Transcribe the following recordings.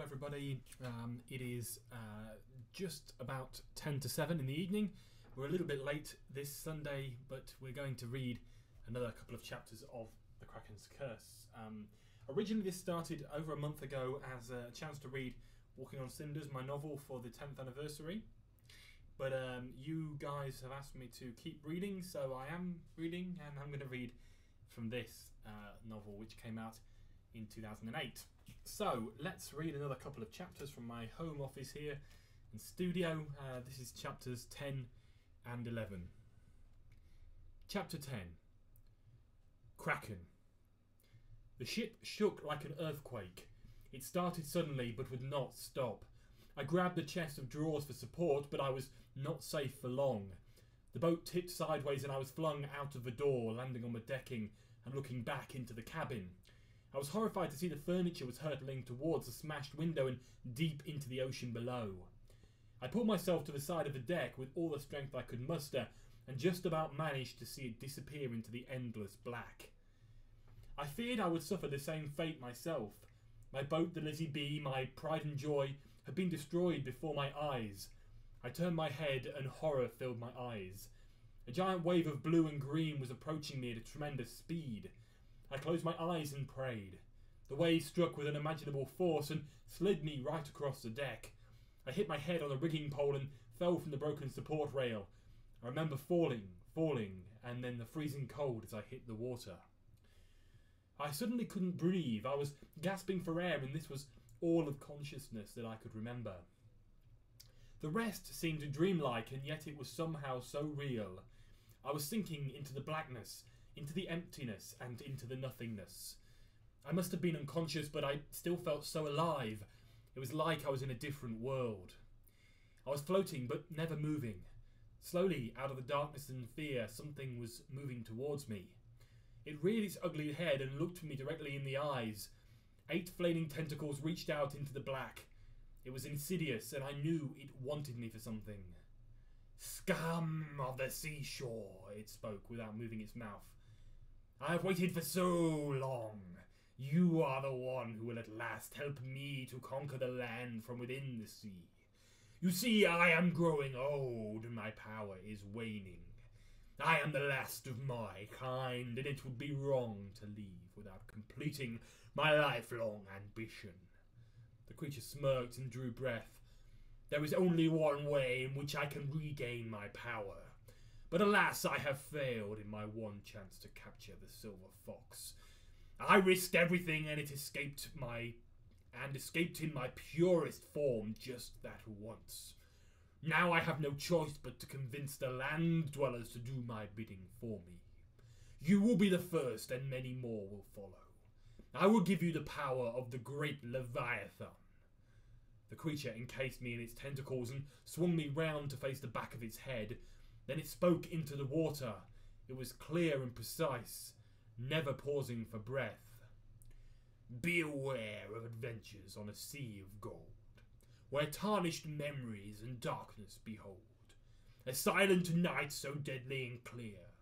everybody. It is just about 10 to 7 in the evening. We're a little bit late this Sunday, but we're going to read another couple of chapters of The Kraken's Curse. Originally this started over a month ago as a chance to read Walking on Cinders, my novel, for the 10th anniversary. But you guys have asked me to keep reading, so I am reading, and I'm going to read from this novel, which came out in 2008. So let's read another couple of chapters from my home office here in studio. This is chapters 10 and 11. Chapter 10. Kraken. The ship shook like an earthquake. It started suddenly but would not stop. I grabbed the chest of drawers for support, but I was not safe for long. The boat tipped sideways and I was flung out of the door, landing on the decking and looking back into the cabin. I was horrified to see the furniture was hurtling towards the smashed window and deep into the ocean below. I pulled myself to the side of the deck with all the strength I could muster and just about managed to see it disappear into the endless black. I feared I would suffer the same fate myself. My boat, the Lizzie B, my pride and joy, had been destroyed before my eyes. I turned my head and horror filled my eyes. A giant wave of blue and green was approaching me at a tremendous speed. I closed my eyes and prayed. The wave struck with unimaginable force and slid me right across the deck. I hit my head on a rigging pole and fell from the broken support rail. I remember falling, and then the freezing cold as I hit the water. I suddenly couldn't breathe. I was gasping for air, and this was all of consciousness that I could remember. The rest seemed dreamlike, and yet it was somehow so real. I was sinking into the blackness, into the emptiness, and into the nothingness. I must have been unconscious, but I still felt so alive. It was like I was in a different world. I was floating, but never moving. Slowly, out of the darkness and fear, something was moving towards me. It reared its ugly head and looked me directly in the eyes. 8 flaming tentacles reached out into the black. It was insidious, and I knew it wanted me for something. "Scum of the seashore," it spoke without moving its mouth. "I have waited for so long. You are the one who will at last help me to conquer the land from within the sea. You see, I am growing old and my power is waning. I am the last of my kind, and it would be wrong to leave without completing my lifelong ambition." The creature smirked and drew breath. "There is only one way in which I can regain my power. But alas, I have failed in my one chance to capture the silver fox. I risked everything and it escaped in my purest form just that once. Now I have no choice but to convince the land dwellers to do my bidding for me. You will be the first and many more will follow. I will give you the power of the great Leviathan." The creature encased me in its tentacles and swung me round to face the back of its head. Then it spoke into the water. It was clear and precise, never pausing for breath. "Be aware of adventures on a sea of gold, where tarnished memories and darkness behold. A silent night so deadly and clear,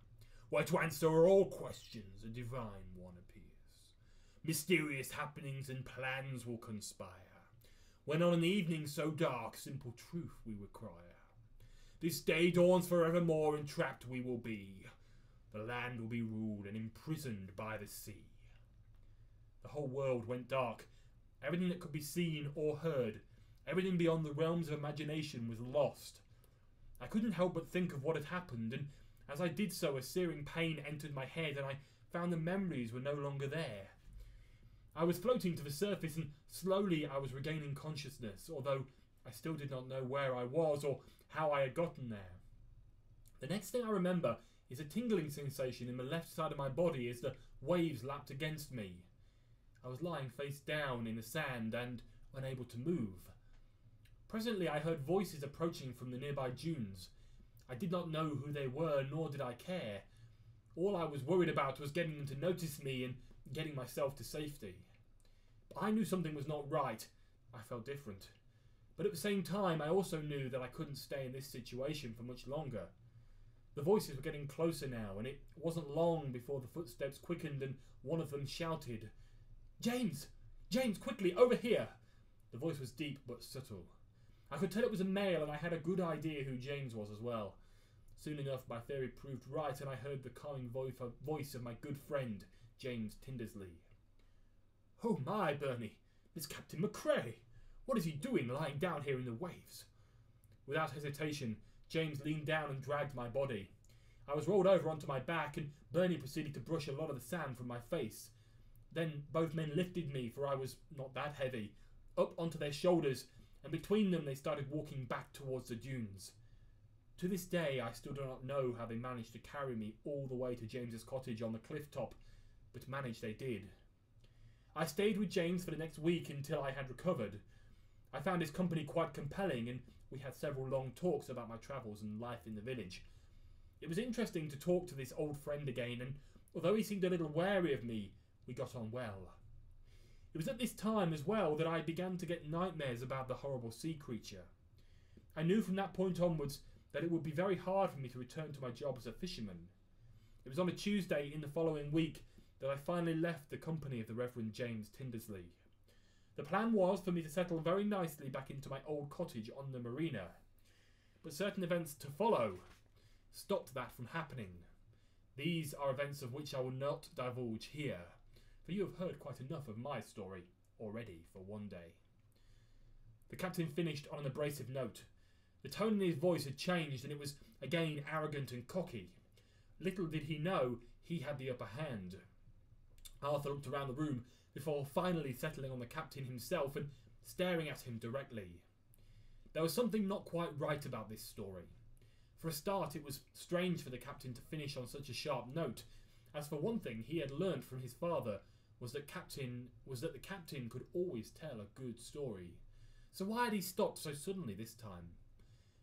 where to answer all questions a divine one appears. Mysterious happenings and plans will conspire, when on an evening so dark simple truth we require. This day dawns forevermore, and trapped we will be. The land will be ruled and imprisoned by the sea." The whole world went dark. Everything that could be seen or heard, everything beyond the realms of imagination was lost. I couldn't help but think of what had happened, and as I did so a searing pain entered my head and I found the memories were no longer there. I was floating to the surface and slowly I was regaining consciousness, although I still did not know where I was or how I had gotten there. The next thing I remember is a tingling sensation in the left side of my body as the waves lapped against me. I was lying face down in the sand and unable to move. Presently I heard voices approaching from the nearby dunes. I did not know who they were, nor did I care. All I was worried about was getting them to notice me and getting myself to safety. But I knew something was not right. I felt different. But at the same time, I also knew that I couldn't stay in this situation for much longer. The voices were getting closer now, and it wasn't long before the footsteps quickened and one of them shouted, "James! James, quickly, over here!" The voice was deep but subtle. I could tell it was a male, and I had a good idea who James was as well. Soon enough, my theory proved right, and I heard the calming voice of my good friend, James Tindersley. "Oh my, Bernie, it's Captain McCray. What is he doing lying down here in the waves?" Without hesitation, James leaned down and dragged my body. I was rolled over onto my back, and Bernie proceeded to brush a lot of the sand from my face. Then both men lifted me, for I was not that heavy, up onto their shoulders, and between them they started walking back towards the dunes. To this day, I still do not know how they managed to carry me all the way to James's cottage on the cliff top, but manage they did. I stayed with James for the next week until I had recovered. I found his company quite compelling, and we had several long talks about my travels and life in the village. It was interesting to talk to this old friend again, and although he seemed a little wary of me, we got on well. It was at this time as well that I began to get nightmares about the horrible sea creature. I knew from that point onwards that it would be very hard for me to return to my job as a fisherman. It was on a Tuesday in the following week that I finally left the company of the Reverend James Tindersley. The plan was for me to settle very nicely back into my old cottage on the marina, but certain events to follow stopped that from happening. These are events of which I will not divulge here, for you have heard quite enough of my story already for one day. The captain finished on an abrasive note. The tone in his voice had changed, and it was again arrogant and cocky. Little did he know he had the upper hand. Arthur looked around the room before finally settling on the captain himself and staring at him directly. There was something not quite right about this story. For a start, it was strange for the captain to finish on such a sharp note, as for one thing he had learnt from his father was that the captain could always tell a good story. So why had he stopped so suddenly this time?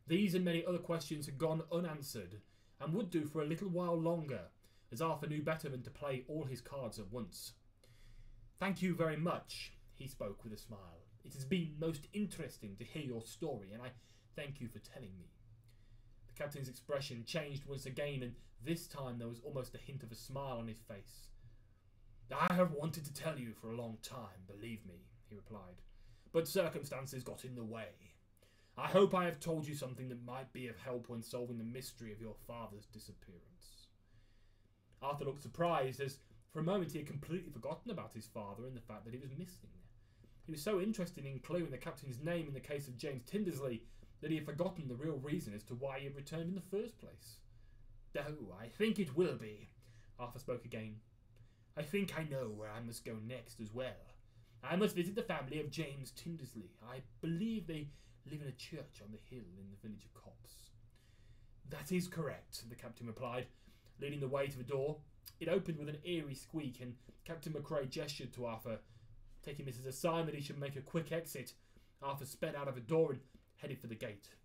These and many other questions had gone unanswered, and would do for a little while longer, as Arthur knew better than to play all his cards at once. "Thank you very much," he spoke with a smile. "It has been most interesting to hear your story, and I thank you for telling me." The captain's expression changed once again, and this time there was almost a hint of a smile on his face. "I have wanted to tell you for a long time, believe me," he replied, "but circumstances got in the way. I hope I have told you something that might be of help when solving the mystery of your father's disappearance." Arthur looked surprised, as for a moment he had completely forgotten about his father and the fact that he was missing. He was so interested in clearing the captain's name in the case of James Tindersley that he had forgotten the real reason as to why he had returned in the first place. "Oh, I think it will be," Arthur spoke again. "I think I know where I must go next as well. I must visit the family of James Tindersley. I believe they live in a church on the hill in the village of Copse." "That is correct," the captain replied, leading the way to the door. It opened with an eerie squeak, and Captain McCray gestured to Arthur. Taking this as a sign that he should make a quick exit, Arthur sped out of the door and headed for the gate.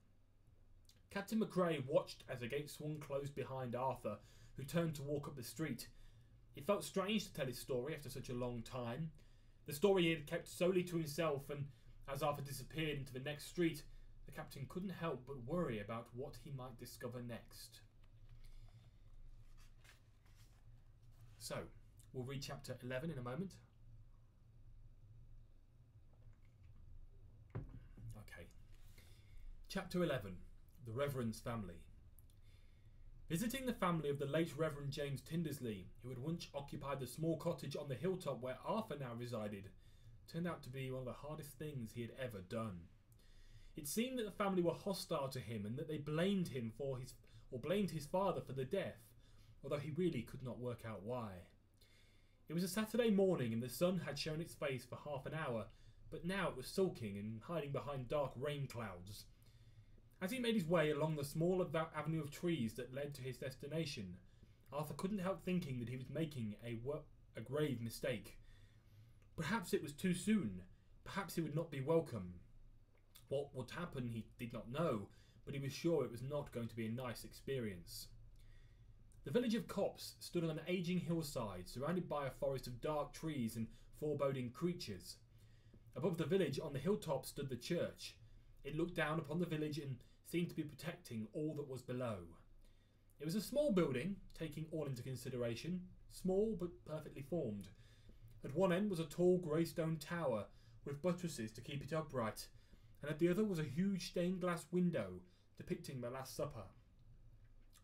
Captain McCray watched as the gate swung closed behind Arthur, who turned to walk up the street. It felt strange to tell his story after such a long time. The story he had kept solely to himself, and as Arthur disappeared into the next street, the captain couldn't help but worry about what he might discover next. So, we'll read chapter 11 in a moment. Okay. Chapter 11. The Reverend's Family. Visiting the family of the late Reverend James Tindersley, who had once occupied the small cottage on the hilltop where Arthur now resided, turned out to be one of the hardest things he had ever done. It seemed that the family were hostile to him, and that they blamed him blamed his father for the death, although he really could not work out why. It was a Saturday morning, and the sun had shown its face for half an hour, but now it was sulking and hiding behind dark rain clouds. As he made his way along the small avenue of trees that led to his destination, Arthur couldn't help thinking that he was making a grave mistake. Perhaps it was too soon. Perhaps he would not be welcome. What would happen he did not know, but he was sure it was not going to be a nice experience. The village of Copse stood on an ageing hillside, surrounded by a forest of dark trees and foreboding creatures. Above the village, on the hilltop, stood the church. It looked down upon the village and seemed to be protecting all that was below. It was a small building, taking all into consideration, small but perfectly formed. At one end was a tall grey stone tower, with buttresses to keep it upright, and at the other was a huge stained glass window depicting the Last Supper.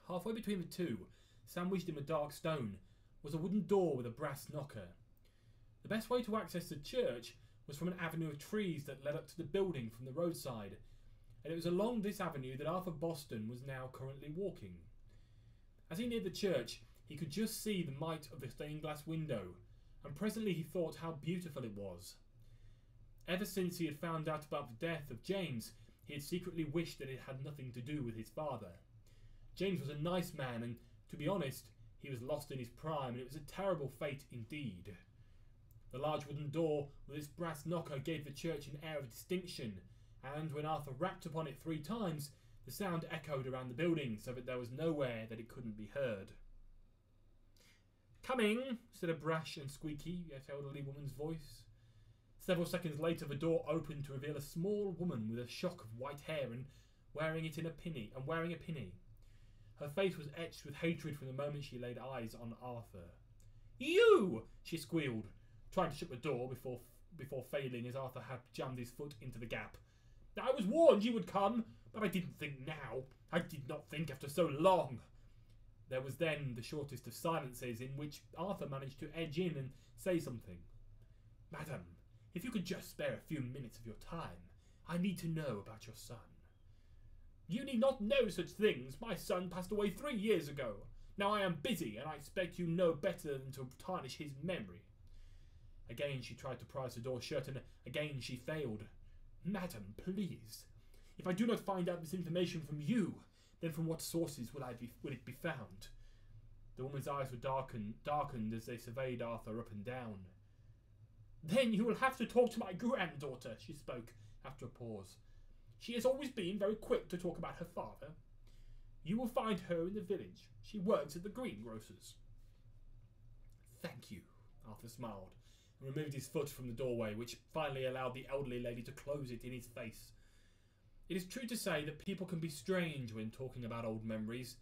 Halfway between the two, sandwiched in the dark stone, was a wooden door with a brass knocker. The best way to access the church was from an avenue of trees that led up to the building from the roadside, and it was along this avenue that Arthur Boston was now currently walking. As he neared the church, he could just see the might of the stained glass window, and presently he thought how beautiful it was. Ever since he had found out about the death of James, he had secretly wished that it had nothing to do with his father. James was a nice man, and, to be honest, he was lost in his prime, and it was a terrible fate indeed. The large wooden door with its brass knocker gave the church an air of distinction, and when Arthur rapped upon it 3 times, the sound echoed around the building so that there was nowhere that it couldn't be heard. "Coming," said a brash and squeaky yet elderly woman's voice. Several seconds later the door opened to reveal a small woman with a shock of white hair and wearing a pinny. Her face was etched with hatred from the moment she laid eyes on Arthur. "You!" she squealed, trying to shut the door before failing as Arthur had jammed his foot into the gap. "I was warned you would come, but I didn't think now. I did not think after so long." There was then the shortest of silences, in which Arthur managed to edge in and say something. "Madam, if you could just spare a few minutes of your time, I need to know about your son." "You need not know such things. My son passed away 3 years ago. Now I am busy, and I expect you know better than to tarnish his memory." Again she tried to prise the door shut, and again she failed. "Madam, please. If I do not find out this information from you, then from what sources will it be found?" The woman's eyes were darkened as they surveyed Arthur up and down. "Then you will have to talk to my granddaughter," she spoke after a pause. "She has always been very quick to talk about her father. You will find her in the village. She works at the greengrocer's." "Thank you," Arthur smiled, and removed his foot from the doorway, which finally allowed the elderly lady to close it in his face. It is true to say that people can be strange when talking about old memories,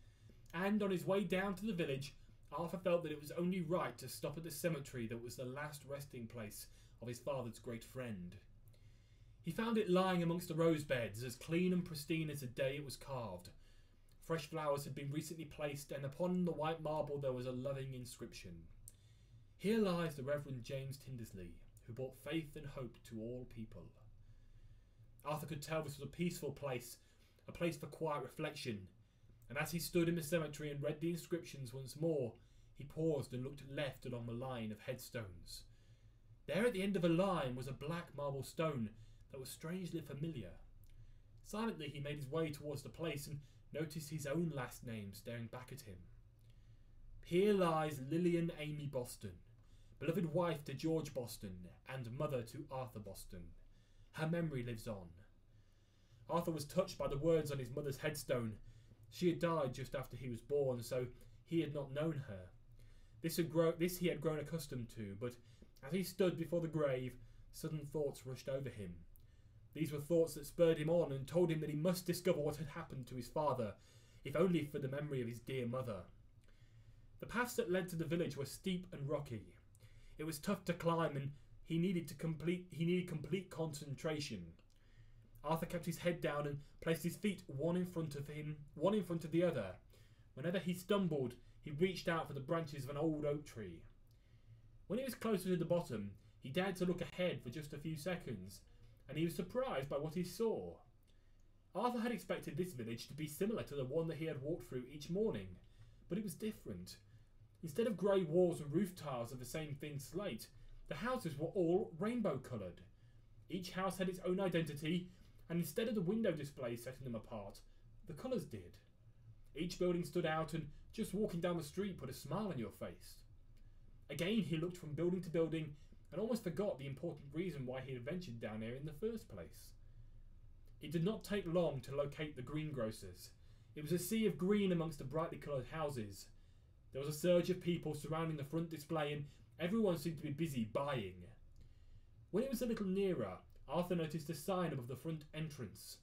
and on his way down to the village, Arthur felt that it was only right to stop at the cemetery that was the last resting place of his father's great friend. He found it lying amongst the rose beds, as clean and pristine as the day it was carved. Fresh flowers had been recently placed, and upon the white marble there was a loving inscription. "Here lies the Reverend James Tindersley, who brought faith and hope to all people." Arthur could tell this was a peaceful place, a place for quiet reflection, and as he stood in the cemetery and read the inscriptions once more, he paused and looked left along the line of headstones. There at the end of a line was a black marble stone that was strangely familiar. Silently he made his way towards the place and noticed his own last name staring back at him. "Here lies Lillian Amy Boston, beloved wife to George Boston and mother to Arthur Boston. Her memory lives on." Arthur was touched by the words on his mother's headstone. She had died just after he was born, so he had not known her. This he had grown accustomed to, but as he stood before the grave, sudden thoughts rushed over him. These were thoughts that spurred him on and told him that he must discover what had happened to his father, if only for the memory of his dear mother. The paths that led to the village were steep and rocky. It was tough to climb, and he needed complete concentration. Arthur kept his head down and placed his feet one in front of the other. Whenever he stumbled, he reached out for the branches of an old oak tree. When he was closer to the bottom, he dared to look ahead for just a few seconds, and he was surprised by what he saw. Arthur had expected this village to be similar to the one that he had walked through each morning, but it was different. Instead of grey walls and roof tiles of the same thin slate, the houses were all rainbow-coloured. Each house had its own identity, and instead of the window displays setting them apart, the colours did. Each building stood out, and just walking down the street put a smile on your face. Again he looked from building to building, and almost forgot the important reason why he had ventured down here in the first place. It did not take long to locate the greengrocers. It was a sea of green amongst the brightly coloured houses. There was a surge of people surrounding the front display, and everyone seemed to be busy buying. When it was a little nearer, Arthur noticed a sign above the front entrance.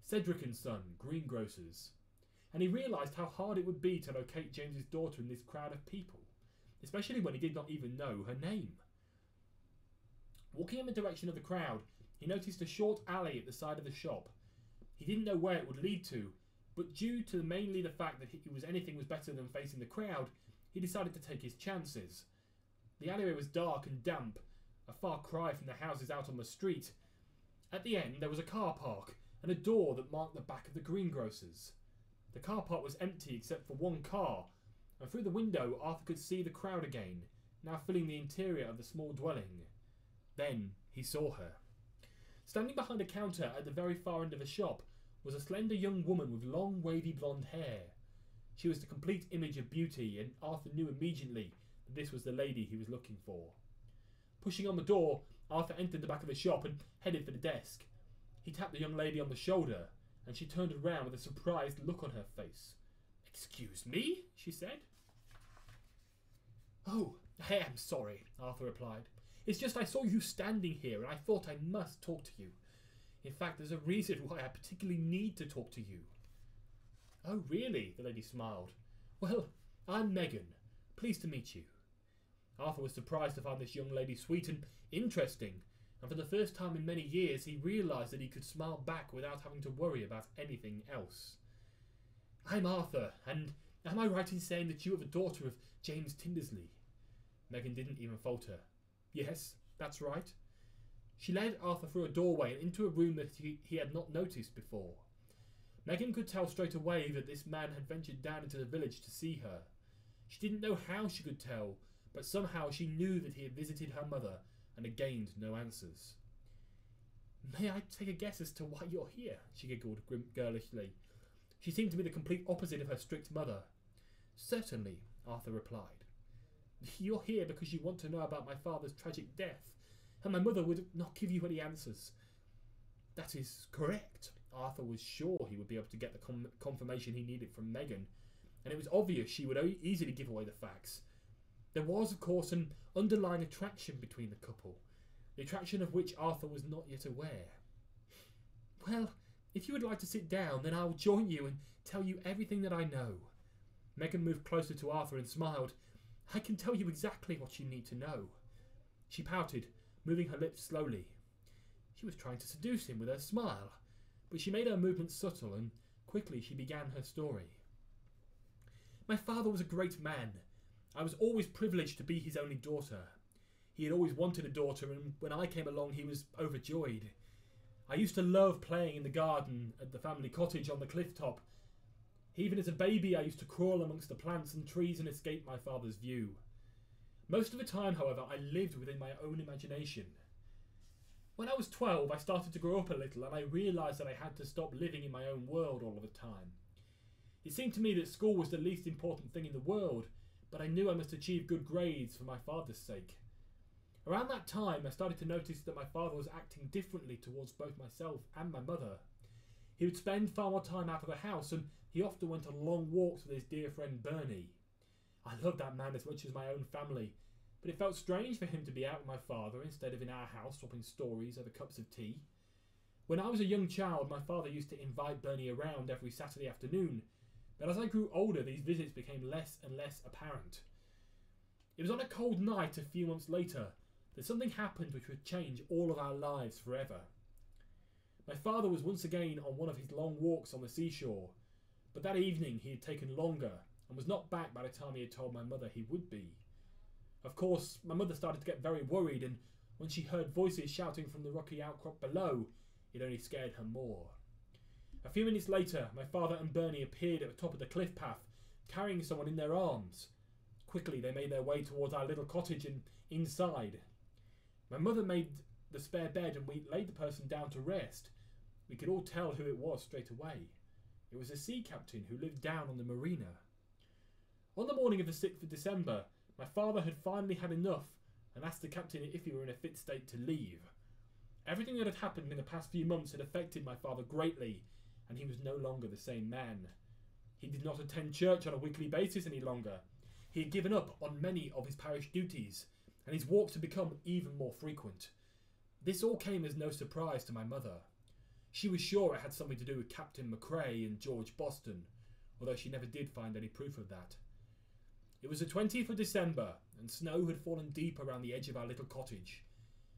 "Cedric and Son, Greengrocers," and he realised how hard it would be to locate James's daughter in this crowd of people, especially when he did not even know her name. Walking in the direction of the crowd, he noticed a short alley at the side of the shop. He didn't know where it would lead to, but due to mainly the fact that anything was better than facing the crowd, he decided to take his chances. The alleyway was dark and damp, a far cry from the houses out on the street. At the end there was a car park and a door that marked the back of the greengrocer's. The car park was empty except for one car, and through the window Arthur could see the crowd again, now filling the interior of the small dwelling. Then he saw her. Standing behind a counter at the very far end of the shop was a slender young woman with long wavy blonde hair. She was the complete image of beauty, and Arthur knew immediately that this was the lady he was looking for. Pushing on the door, Arthur entered the back of the shop and headed for the desk. He tapped the young lady on the shoulder, and she turned around with a surprised look on her face. "Excuse me?" she said. "Oh, I am sorry," Arthur replied. "It's just I saw you standing here and I thought I must talk to you. In fact, there's a reason why I particularly need to talk to you." "Oh, really?" the lady smiled. "Well, I'm Megan. Pleased to meet you." Arthur was surprised to find this young lady sweet and interesting, and for the first time in many years he realised that he could smile back without having to worry about anything else. "I'm Arthur, and am I right in saying that you are the daughter of James Tindersley?" Megan didn't even falter. "Yes, that's right." She led Arthur through a doorway and into a room that he had not noticed before. Megan could tell straight away that this man had ventured down into the village to see her. She didn't know how she could tell, but somehow she knew that he had visited her mother and had gained no answers. "May I take a guess as to why you're here?" she giggled girlishly. She seemed to be the complete opposite of her strict mother. "Certainly," Arthur replied. "You're here because you want to know about my father's tragic death, and my mother would not give you any answers." "That is correct." Arthur was sure he would be able to get the confirmation he needed from Megan, and it was obvious she would easily give away the facts. There was, of course, an underlying attraction between the couple, the attraction of which Arthur was not yet aware. "Well, if you would like to sit down, then I will join you and tell you everything that I know." Megan moved closer to Arthur and smiled. "I can tell you exactly what you need to know." She pouted, moving her lips slowly. She was trying to seduce him with her smile, but she made her movements subtle, and quickly she began her story. "My father was a great man. I was always privileged to be his only daughter. He had always wanted a daughter, and when I came along he was overjoyed. I used to love playing in the garden at the family cottage on the cliff top. Even as a baby I used to crawl amongst the plants and trees and escape my father's view. Most of the time, however, I lived within my own imagination. When I was 12, I started to grow up a little, and I realised that I had to stop living in my own world all of the time. It seemed to me that school was the least important thing in the world, but I knew I must achieve good grades for my father's sake. Around that time, I started to notice that my father was acting differently towards both myself and my mother. He would spend far more time out of the house, and he often went on long walks with his dear friend Bernie. I loved that man as much as my own family, but it felt strange for him to be out with my father instead of in our house swapping stories over cups of tea. When I was a young child, my father used to invite Bernie around every Saturday afternoon, but as I grew older, these visits became less and less apparent. It was on a cold night a few months later that something happened which would change all of our lives forever. My father was once again on one of his long walks on the seashore, but that evening he had taken longer and was not back by the time he had told my mother he would be. Of course, my mother started to get very worried, and when she heard voices shouting from the rocky outcrop below, it only scared her more. A few minutes later, my father and Bernie appeared at the top of the cliff path, carrying someone in their arms. Quickly they made their way towards our little cottage and inside. My mother made the spare bed and we laid the person down to rest. We could all tell who it was straight away. It was a sea captain who lived down on the marina. On the morning of the 6th of December, my father had finally had enough and asked the captain if he were in a fit state to leave. Everything that had happened in the past few months had affected my father greatly, and he was no longer the same man. He did not attend church on a weekly basis any longer. He had given up on many of his parish duties, and his walks had become even more frequent. This all came as no surprise to my mother. She was sure it had something to do with Captain McCray and George Boston, although she never did find any proof of that. It was the 20th of December, and snow had fallen deep around the edge of our little cottage.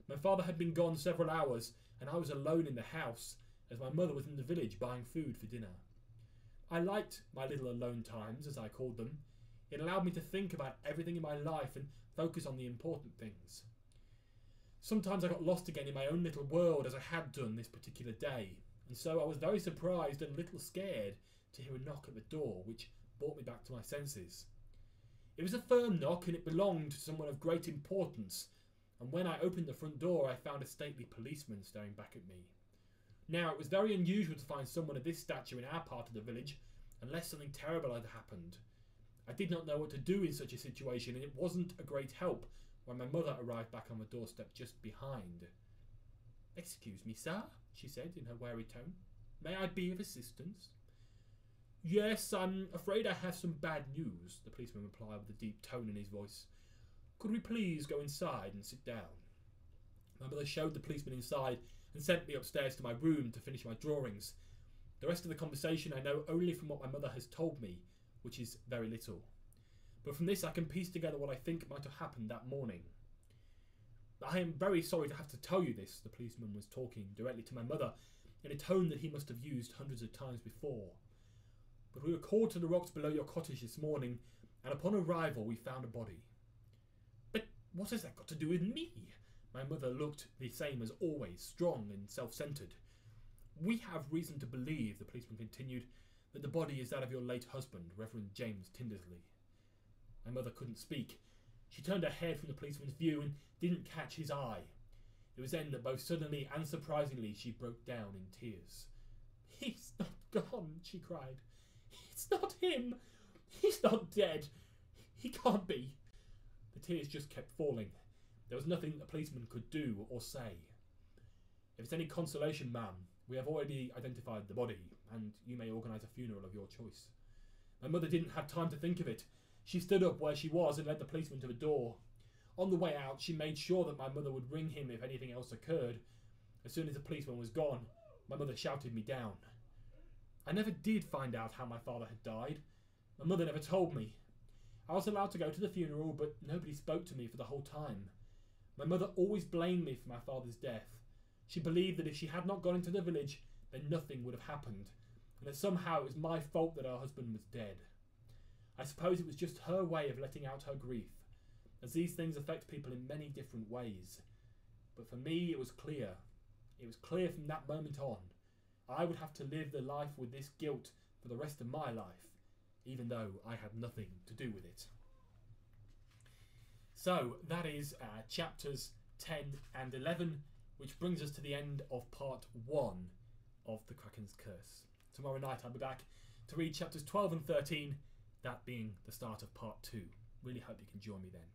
My father had been gone several hours, and I was alone in the house, as my mother was in the village buying food for dinner. I liked my little alone times, as I called them. It allowed me to think about everything in my life and focus on the important things. Sometimes I got lost again in my own little world, as I had done this particular day, and so I was very surprised and a little scared to hear a knock at the door, which brought me back to my senses. It was a firm knock, and it belonged to someone of great importance, and when I opened the front door I found a stately policeman staring back at me. Now, it was very unusual to find someone of this stature in our part of the village, unless something terrible had happened. I did not know what to do in such a situation, and it wasn't a great help when my mother arrived back on the doorstep just behind. "Excuse me, sir," she said in her wary tone. "May I be of assistance?" "Yes, I'm afraid I have some bad news," the policeman replied with a deep tone in his voice. "Could we please go inside and sit down?" My mother showed the policeman inside and sent me upstairs to my room to finish my drawings. The rest of the conversation I know only from what my mother has told me, which is very little. But from this I can piece together what I think might have happened that morning. "I am very sorry to have to tell you this," the policeman was talking directly to my mother in a tone that he must have used hundreds of times before. "But we were called to the rocks below your cottage this morning, and upon arrival we found a body." "But what has that got to do with me?" My mother looked the same as always, strong and self-centred. "We have reason to believe," the policeman continued, "that the body is that of your late husband, Reverend James Tindersley." My mother couldn't speak. She turned her head from the policeman's view and didn't catch his eye. It was then that both suddenly and surprisingly she broke down in tears. "He's not gone," she cried. "It's not him. He's not dead. He can't be." The tears just kept falling. There was nothing the policeman could do or say. "If it's any consolation, ma'am, we have already identified the body, and you may organise a funeral of your choice." My mother didn't have time to think of it. She stood up where she was and led the policeman to the door. On the way out, she made sure that my mother would ring him if anything else occurred. As soon as the policeman was gone, my mother shouted me down. I never did find out how my father had died. My mother never told me. I was allowed to go to the funeral, but nobody spoke to me for the whole time. My mother always blamed me for my father's death. She believed that if she had not gone into the village, then nothing would have happened, and that somehow it was my fault that her husband was dead. I suppose it was just her way of letting out her grief, as these things affect people in many different ways. But for me it was clear. It was clear from that moment on. I would have to live the life with this guilt for the rest of my life, even though I had nothing to do with it. So that is chapters 10 and 11, which brings us to the end of part 1 of the Kraken's Curse. Tomorrow night I'll be back to read chapters 12 and 13, that being the start of part 2. Really hope you can join me then.